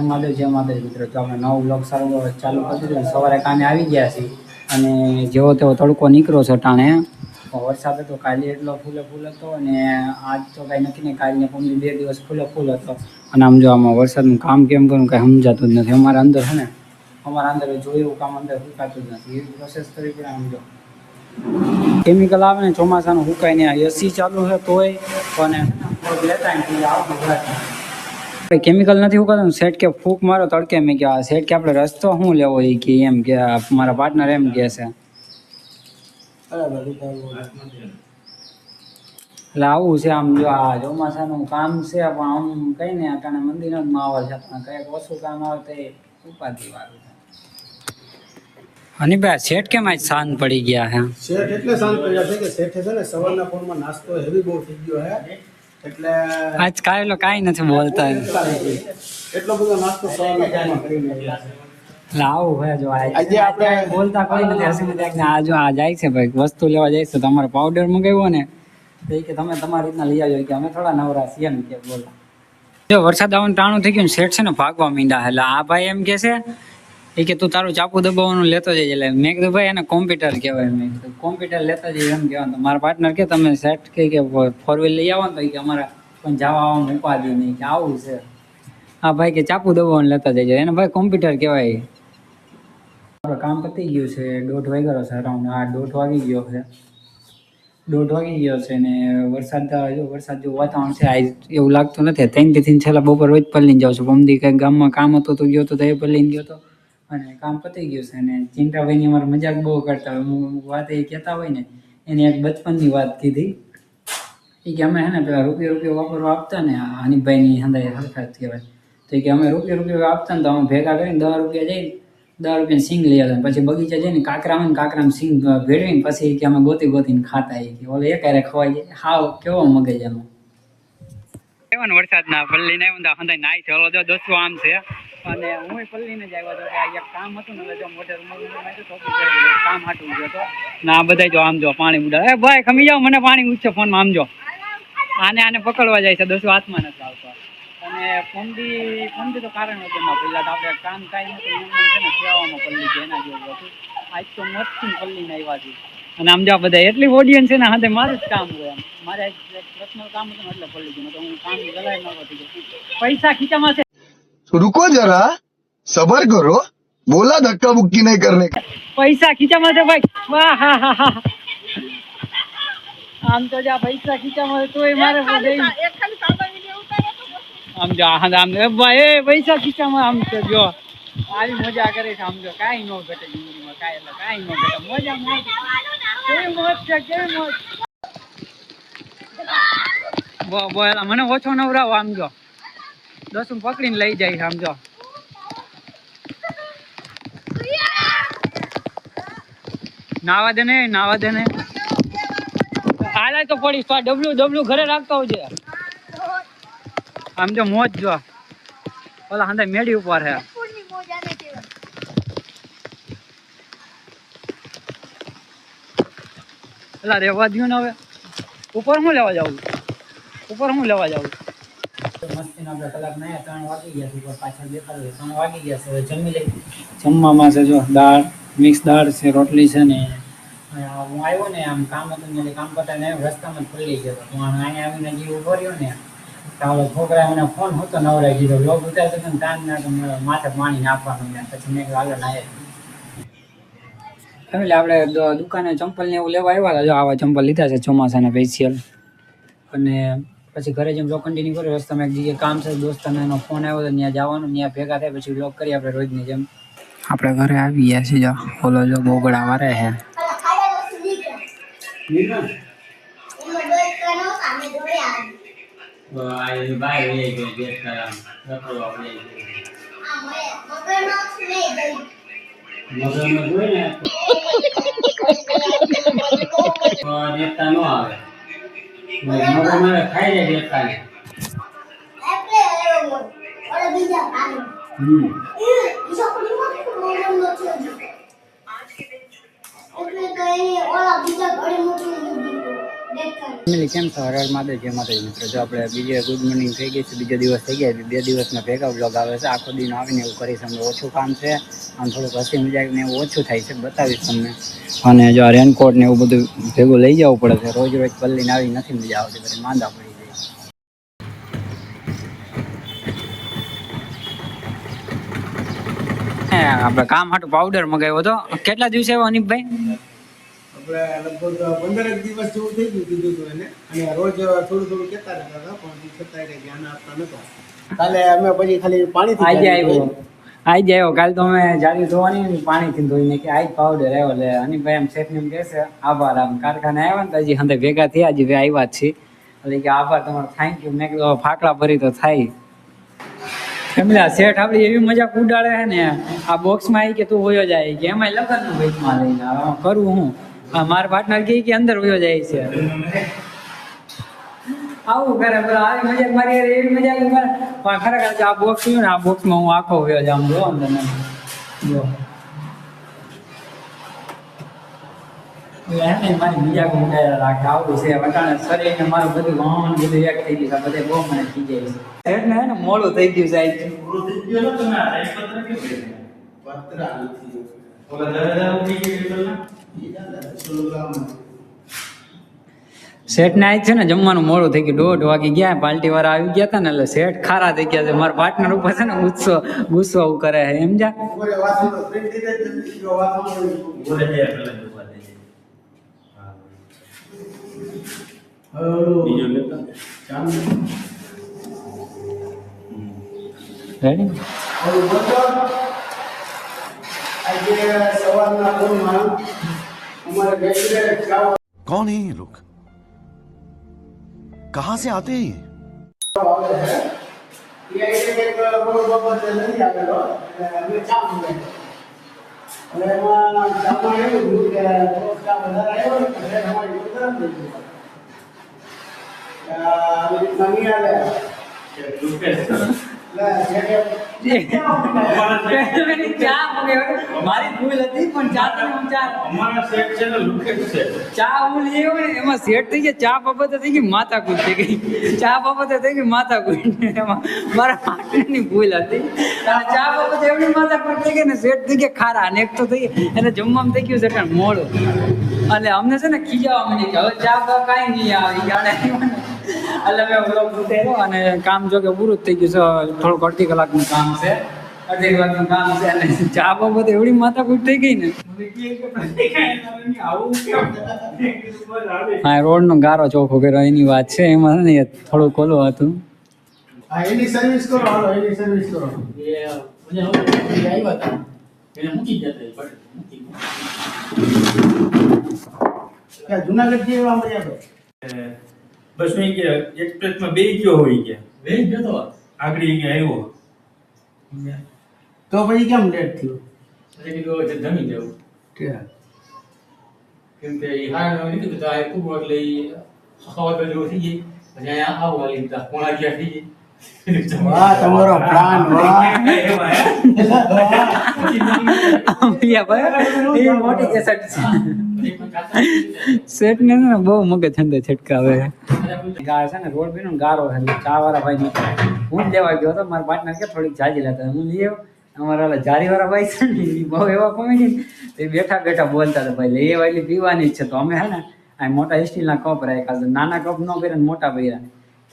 જય માતાજી મિત્રો. તો આપણે નવો બ્લોગ ચાલુ કરી દીધો. સવારે કામે આવી ગયા છીએ અને જેવો તેવો તડકો નીકળ્યો છે ટાણે. વરસાદ હતો કાલે એટલો ફૂલે ફૂલ હતો અને આજ તો કાંઈ નથી ને. કાલને પંદર 2 દિવસ ફૂલે ફૂલ હતો અને આમ જો આમાં વરસાદનું કામ કેમ કરું કાંઈ સમજાતું જ નથી. અમારા અંદર છે ને જોયું એવું કામ અંદર સુકાતું જ નથી. એવી પ્રોસેસ કરવી પડે. આમ જો કેમિકલ આવે ને ચોમાસાનું સુકાય ને એસી ચાલુ છે તોય પણ લેતા કેમિકલ નથી ઉકાતું. સેટ કે ફૂંક મારો તડકે મેં કે સેટ કે આપણે રસ્તો શું લેવો એ કે એમ કે મારા પાર્ટનર એમ કહે છે. એટલે આવું છે. આમ જો આ ચોમાસાનું કામ છે પણ આમ કઈ ને અટાણે મંદિરનો જ માહોલ છે પણ કંઈક ઓછું કામ આવે તો એ ઉપાધિ વાળું છે. અને ભાઈ શેઠ કેમ આજ શાંત પડી ગયા હે? શેઠ એટલે શાંત પડ્યા છે કે શેઠે છે ને સવારના પોરમાં નાસ્તો હેવી બહુ થઈ ગયો હે એટલે આજ કાંઈ કાંઈ નથી બોલતા. એટલો બધો નાસ્તો સવારના પોરમાં કરીને આવ્યા છે. એટલે આવું હોય જો આજે આપણે બોલતા કોઈ નથી. હસી મજાક ને આ જો આ જાય છે ભાઈ વસ્તુ લેવા જાય છે. તમારે પાવડર મંગાવ્યો ને તો કે તમે તમારી રીતના લઈ આવજો કે અમે થોડા નવરા છીએ ને કે બોલા. જો વરસાદ આવવાનું ટાણું થઈ ગયું ને શેઠ છે ને ભાગવા માંડ્યા. એટલે આ ભાઈ એમ કે છે એ કે તું તારું ચાપુ દબાવવાનું લેતો જજે. એટલે મેં કીધું ભાઈ એને કોમ્પ્યુટર કહેવાય. મેં કીધું કોમ્પ્યુટર લેતા જઈએ એમ કહેવાનું. મારા પાર્ટનર કે તમે સેટ કે 4 વ્હીલ લઈ આવો ને તો કે અમારા પણ જવા આવવાનું ઉપાધિ નહીં કે આવું છે. હા ભાઈ કે ચાપુ દબાવવાનું લેતા જજો. એને ભાઈ કોમ્પ્યુટર કહેવાય. આપણે કામ પતી ગયું છે. 1:30 વાગ્યો છે. અરાઉન્ડ 1:30 વાગી ગયો છે. 1:30 વાગી ગયો છે ને વરસાદ જેવું વાતાવરણ છે. આજ એવું લાગતું નથી. 3 થી છેલ્લા બપોર રોજ પલ્લીને જાઉં છું. પમદી કંઈક ગામમાં કામ હતું તો ગયો તો એ પલ્લીને ગયો હતો અને કામ પતી ગયું છે. અને ચિંતાભાઈની અમારે મજાક બહુ કરતા હોય. હું વાત એ કહેતા હોય ને એની એક બચપનની વાત કીધી એ કે અમે હે ને પેલા રૂપિયો વાપરવા આપતા ને હનીફભાઈની હંદાય હરખાત કહેવાય. તો કે અમે રૂપિયો આપતા ને તો અમે ભેગા કરીને 10 રૂપિયા જઈને 10 રૂપિયાની સિંગ લઈ આવતા. પછી બગીચા જઈને કાકરામાં સિંગ ભેળવીને પછી કે અમે ગોતીને ખાતા. એ કે ઓલે એક હારે ખવાઈ જાય. હાવ કેવો મગજ એનો. કેવાનો વરસાદના પલ્લીને આવ્યો હંદાય નાઈ છે. ઓલો જો દોસ્તો આમ છે અને હું પલ્લીને જ આવ્યો હતો કે એક કામ હતું ને જો મોઢે કામ હાટું ગયો હતો ને આ બધા જો આમ જો પાણી ઉડાડે. એ ભાઈ ખમી જાઓ મને પાણી ઉઠશે ફોનમાં. આમ જો આને પકડવા જાય છે. દોસ્તો હાથમાં નથી આવતો. અને પમદી તો કારણ હતું ના પહેલાં તો આપણે કામ કાંઈ નતું છે ને સેવામાં પલ્લી છે એના જેવું હતું. આજ તો મસ્તી પલ્લીને આવ્યા છે. અને આમ જો બધા એટલી ઓડિયન્સ છે ને હાથે મારું જ કામ હોય. એમ મારે પર્સનલ કામ હતું ને એટલે પલ્લી ગયું તો હું કામ ગલાય ન હતી. પૈસા ખીચામાં છે. रुको जरा सबर करो बोला धक्का मुक्की नहीं करने का. પૈસા ખીચામાં છે ભાઈ. વાહ હા હા હા. આમ તો જા પૈસા ખીચામાં તોય મારે આમ જો આમ ભાઈ એ પૈસા ખીચામાં આમ તો જો આવી મજા કરે છે. આમ જો કાંઈ ન ઘટે જિંદગીમાં કાંઈ ન ઘટે. મજા મોજ કેવી મોજ છે કેવી મોજ. બોલા મને ઓછો નવરાવો. આમ જો દસું પકડીને લઈ જાય છે. આમ જો નાવા દે ને હાલાય તો પડીશ તો ડબલું ઘરે રાખતા હોજે. આમ જો મોજ જો ઓલા હંદા મેડી ઉપર હે. એલા રેવા દો ને હવે. ઉપર હું લેવા જાઉં મસ્તી આપણે કલાક નહીં 3 વાગી ગયા છે. ઉપર પાછળ દેખાડે 3 વાગી ગયા છે. હવે જમી લઈ. જમવામાં છે જો દાળ મિક્સ દાળ છે રોટલી છે ને હું આવ્યો ને આમ કામ હતું ને કામ પતાવીને રસ્તામાં જ પલ્લી ગયો હતો. હું અહીંયા આવીને જે ઉભો રહ્યો ને તો છોકરા મને ફોન હતો નવરાઈ દીધો. લોક ઉતારતો હતો ને કામ ના માથે પાણી નાખવાનું ને પછી મેં આગળ નાય એટલે આપણે દુકાને ચંપલ ને એવું લેવા આવ્યા હતા. જો આવા ચંપલ લીધા છે ચોમાસાના સ્પેશિયલ. અને પછી ઘરે જેમ બ્લોગ કન્ટિન્યુ કર્યો. રસ્તામાં એક જગ્યાએ કામ છે દોસ્તાનો એનો ફોન આવ્યો તો ત્યાં જવાનું. ત્યાં ભેગા થાય પછી બ્લોગ કરીએ આપણે રોજની જેમ. આપણે ઘરે આવી ગયા છીએ. જો ઓલો જો બોગડા વારે હે. ફેમિલી કેમ છો? હર હર મહાદેવ, જય માતાજી મિત્રો. જો આપણે બીજે ગુડ મોર્નિંગ થઈ ગઈ છે, બીજો દિવસ થઈ ગયા છે. 2 દિવસના ભેગા બ્લોગ આવે છે. આખો દિન આવીને એવું કરીશ. અમે ઓછું કામ છે, આમ થોડુંક હસી મજાક ને એવું ઓછું થાય છે, બતાવીશ તમને. અને જો આ રેનકોટ ને એવું બધું ભેગું લઈ જવું પડે છે. રોજ રોજ પલ્લીને આવી નથી મજા આવતી, પછી માંદા પડી જાય. આપણે કામ હાટું પાવડર મગાવ્યો હતો. કેટલા દિવસે આવ્યો અનિપભાઈ? આપણે લગભગ 15 દિવસ જેવું થઈ ગયું કીધું હતું એને, અને રોજ થોડું થોડું કહેતા રહેતા હતા, પણ છતાંય કંઈ ધ્યાન આપતા નહોતા. કાલે અમે પછી ખાલી પાણીથી આજે આવ્યો કાલે તો અમે જારી ધોવાની પાણીથી ધોઈને કે આજ પાવડર આવ્યો. એટલે અનિભાઈ એમ શેઠને એમ કહેશે આભાર. આમ કારખાને આવ્યા ને તો હજી હંધે ભેગા થયા, હજી આવ્યા જ છીએ. એટલે કે આભાર તમારો, થેન્ક યુ. મેં કીધું ફાકડા ભરી તો થાય. ફેમિલી આ શેઠ આપણી એવી મજાક ઉડાડે છે ને, આ બોક્સમાં આવી કે તું હોયો જાય કે એમાં લગ્નનું વેચમાં લઈને કરવું હું. મારા પાર્ટનર કે અંદર હોયો જાય છે, આવું કરે. આવી મજાક મારી એવી મજાક કરે. પણ ખરેખર આ બોક્સ ને આ બોક્સમાં હું આખો હોયો જાઉં. જો અંદર જો મારી મજાક ઉડાડ્યા રાખે. આવું છે વટાણે શરીર ને મારું બધું વાહન બધું એક થઈ ગયું. બધે બહુ મને થઈ જાય છે. એટલે હે ને મોડું થઈ ગયું સાહેબ. શેઠ ને આજ છે ને જમવાનું મોડું થઈ ગયું. 1:30 વાગે ગયા, પાર્ટી વાળા આવી ગયા હતા ને, એટલે શેઠ ખારા થઈ ગયા છે. મારા પાર્ટનર ઉપર છે ને ગુસ્સો કરે છે. એમ જા રેડી. कौन है ये लोग, कहां से आते हैं ये? મારી ભૂલ હતી, પણ ચા હું લઈ આવ્યો ને એમાં સેટ થઈ ગયા. ચા બાબતે થઈ ગઈ માથાકૂટ થઈ ગઈ. ચા બાબતે થઈ ગઈ માથાકૂટ. એમાં મારા પાર્ટનરની ભૂલ હતી. ચા બાબતે એવડી માથાકૂટ થઈ ગઈ ને સેટ થઈ ગયા ખારા. અને એક તો થઈ ગઈ એને જમવામાં થઈ ગયું છે કારણ મોડું. એટલે અમને છે ને ખીજાવા મળી કે હવે ચા તો કાંઈ નહીં આવે જાણે. એટલે મેં બ્લોગ ઉતાર્યો અને કામ જો કે પૂરું જ થઈ ગયું છે. થોડુંક અડધી કલાકનું કામ છે, અડધી કલાકનું કામ છે. અને ચા બાબતે એવડી માથાકૂટ થઈ ગઈ ને. હા, રોડનો ગારો ચોખ્ખો કર્યો એની વાત છે. એમાં ને થોડું ખોલું હતું. એની સર્વિસ કરો, હાલો એની સર્વિસ કરો. જુનાગઢ થી એવા મજા આવે. બસ મેં કે એક્સપ્રેસમાં બે ગયો હોય કે બે ગયો તો આગળ કે આવ્યો તો પછી કેમ લેટ થયું? એટલે કે જમી જવું કેમ કે હા નીકળ્યું તો આ ખૂબ એટલે સવા તો જેવું થઈ ગઈ. પછી અહીંયા આવું વાલી દીધા પોણા ગયા થઈ ગઈ. વાહ, તમારો પ્લાન વાહ. મોટી કેસેટ છે. સેટ ને બહુ મગજ ઠંડે છટકાવે. ગાળ છે ને રોડ બી ગારો છે. ચા વાળા ભાઈ હું જ લેવા ગયો હતો. મારા પાર્ટનર કે થોડીક જાજી લેતા હું લઈ આવ્યો. અમારા ઓલા જારી વાળા ભાઈ છે ને બહુ એવા કોમેડી તે બેઠા બેઠા બોલતા હતા ભાઈ એ વાલી પીવાની જ છે. તો અમે હે ને આ મોટા સ્ટીલના કપ રાખ્યા. નાના કપ ન કર્યા ને મોટા ભર્યા.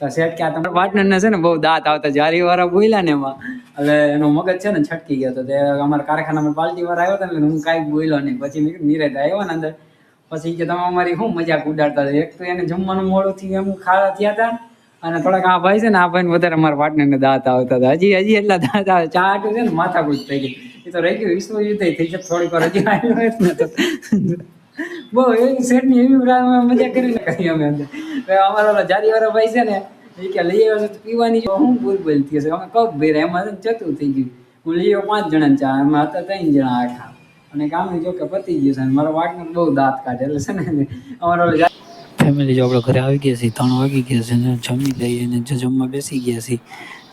તો સેટ કે તમારા પાર્ટનરને છે ને બહુ દાંત આવતા. જારી વાળા બોલ્યા ને એમાં એટલે એનો મગજ છે ને છટકી ગયો હતો. તે અમારા કારખાનામાં પાર્ટી વાળા આવ્યો હતા ને હું કાંઈક બોલ્યો નહીં. પછી મેં નીરજ આવ્યો ને અંદર. પછી કે તમે અમારી શું મજાક ઉડાડતા હતા. એક તો એને જમવાનું મોડું થી એમ ખાવા થયા હતા. અને થોડાક આ ભાઈ છે ને આ ભાઈને વધારે અમારા પાર્ટનરને દાંત આવતા હતા. હજી એટલા દાંત આવે. ચા આટું છે ને માથાકૂટ થઈ ગઈ. એ તો રહી ગયું વિશ્વ યુદ્ધ થઈ જાય થોડીક વાર. હજી આવ્યો જ ને તો બહુ એવી સેટની એવી મજા કરી અમે અંદર. અમારા ઓલા જારી વાળા ભાઈ છે ને એ કે લઈ આવ્યો તો પીવાની હું બોલ થઈ હશે. અમે કપ ભર્યા એમાં જતું થઈ ગયું. હું લઈ આવ્યો 5 જણા ચા, એમાં હતા 3 જણા આખા. અને કામની જો કે પતી ગયું છે. મારો વાટનો બહુ દાંત કાઢે. એટલે છે ને અમારો ફેમિલી જો આપણે ઘરે આવી ગયા છીએ. 3 વાગી ગયા છે ને જમી લઈએ અને જમવા બેસી ગયા છીએ.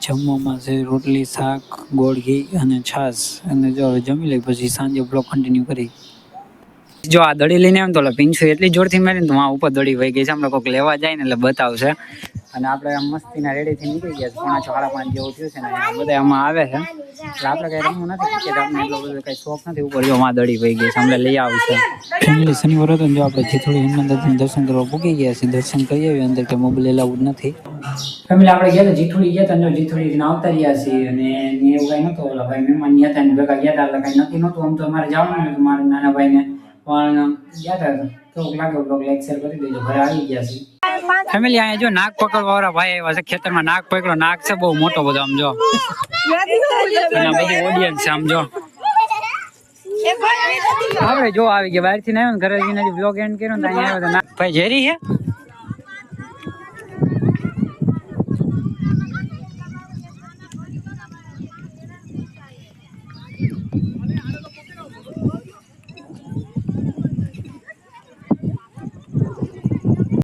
જમવામાં છે રોટલી, શાક, ગોળ ઘી અને છાશ. અને જો હવે જમી લઈ પછી સાંજે બ્લોગ કન્ટિન્યુ કરી. જો આ દડી લઈને આવ્યો તો પિંછુ એટલી જોરથી મારીને તો આ ઉપર દડી વહી ગઈ છે. આપણે કોઈક લેવા જાય ને એટલે બતાવશે. અને આપણે આમ મસ્તીના રેડીથી નીકળી ગયા છે. 4:30 જેવું થયું છે ને બધા આમાં આવે છે. એટલે આપણે કઈ રમવું નથી ક્રિકેટ, આપણે એટલો બધો કઈ શોખ નથી. ઉપર જો માં દડી વહી ગઈ છે, અમને લઈ આવશે. ફેમિલી શનિવાર હતો ને જો આપણે જેથોડી હનુમાન દાદાના દર્શન કરવા પૂગી ગયા છે. દર્શન કરી આવ્યા, અંદર કે મોબાઈલ એલાઉડ નથી. ફેમિલી આપણે ગયા તો જીથોડી ગયા હતા, જીથોડી આવતા રહ્યા છીએ. અને એવું કઈ નતું, ઓલા ભાઈ મહેમાન ગયા હતા ને ભેગા ગયા હતા એટલે કઈ નક્કી નતું. આમ તો અમારે જવાનું હતું મારા નાના ભાઈને, પણ ગયા હતા. કેવું લાગે બ્લોગ લાઈક શેર કરી દેજો. ઘરે આવી ગયા છે ફેમિલી. અહીંયા જો નાક પકડવા વાળા ભાઈ આવ્યા છે. ખેતરમાં નાક પકડો, નાક છે બહુ મોટો બધો. આમ જો બધી ઓડિયન્સ છે. આમ જો આપણે જો આવી ગયા બહાર થી આવ્યો ને, ઘરે બ્લોગ એન્ડ કર્યો ને અહીંયા આવ્યો. ભાઈ ઝેરી છે.